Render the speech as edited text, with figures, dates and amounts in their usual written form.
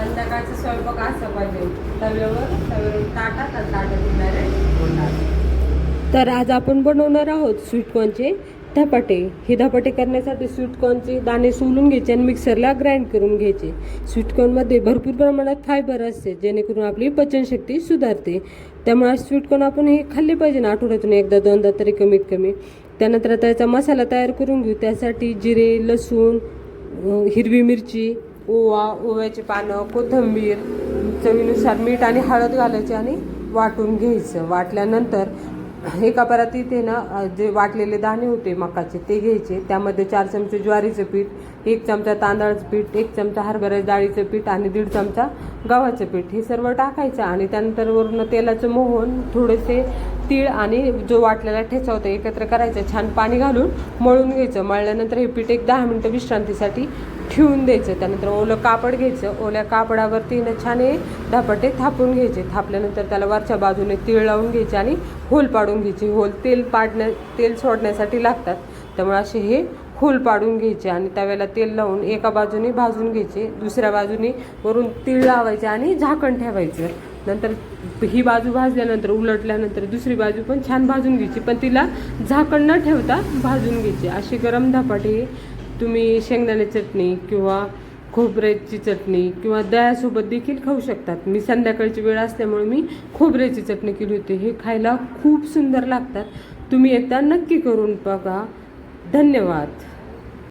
संध्याकाळचा स्वयंपाक असा पाहिजे, तव्यावर ताटात आणि ताटात येणारे. तर आज आपण बनवणार आहोत स्वीटकॉर्नचे धपाटे. हे धपाटे करण्यासाठी स्वीटकॉर्नचे दाणे सोलून घ्यायचे आणि मिक्सरला ग्राइंड करून घ्यायचे. स्वीटकॉर्नमध्ये भरपूर प्रमाणात फायबर असते, जेणेकरून आपली पचनशक्ती सुधारते. त्यामुळे स्वीटकॉर्न आपण हे खाल्ले पाहिजे ना, आठवड्यातून एकदा दोनदा तरी कमीत कमी. त्यानंतर आता याचा मसाला तयार करून घेऊ. त्यासाठी जिरे, लसूण, हिरवी मिरची, ओव्याची पानं, कोथिंबीर, चवीनुसार मीठ आणि हळद घालायचे आणि वाटून घ्यायचं. वाटल्यानंतर एका परातीत ना जे वाटलेले दाणे होते मकाचे ते घ्यायचे. त्यामध्ये 4 चमचे ज्वारीचं पीठ, 1 चमचा तांदळाचं पीठ, 1 चमचा हरभरा डाळीचं पीठ आणि 1.5 चमचा गव्हाचं पीठ हे सर्व टाकायचं. आणि त्यानंतर वरून तेलाचं मोहन, थोडेसे तीळ आणि जो वाटलेला ठेचा होता एकत्र करायचं. छान पाणी घालून मळून घ्यायचं. मळल्यानंतर हे पीठ एक 10 मिनटं विश्रांतीसाठी ठेवून द्यायचं. त्यानंतर ओलं कापड घ्यायचं. ओल्या कापडावरती छान हे धपाटे थापून घ्यायचे. थापल्यानंतर त्याला वरच्या बाजूने तीळ लावून घ्यायचे आणि होल पाडून घ्यायचे. होल तेल सोडण्यासाठी लागतात, त्यामुळे असे हे होल पाडून घ्यायचे. आणि तव्याला तेल लावून एका बाजूने भाजून घ्यायचे, दुसऱ्या बाजूने वरून तीळ लावायचे आणि झाकण ठेवायचं. नंतर ही बाजू भाजल्यानंतर उलटल्यानंतर दुसरी बाजू पण छान भाजून घ्यायची, पण तिला झाकण न ठेवता भाजून घ्यायचे. असे गरम धपाटे तुम्ही शेंगदाणे चटणी किंवा खोबऱ्याची चटणी किंवा दह्यासोबत देखील खाऊ शकतात. मी संध्याकाळची वेळ असल्यामुळे मी खोबऱ्याची चटणी केली होती. हे खायला खूप सुंदर लागतात. तुम्ही एकदा नक्की करून बघा. धन्यवाद.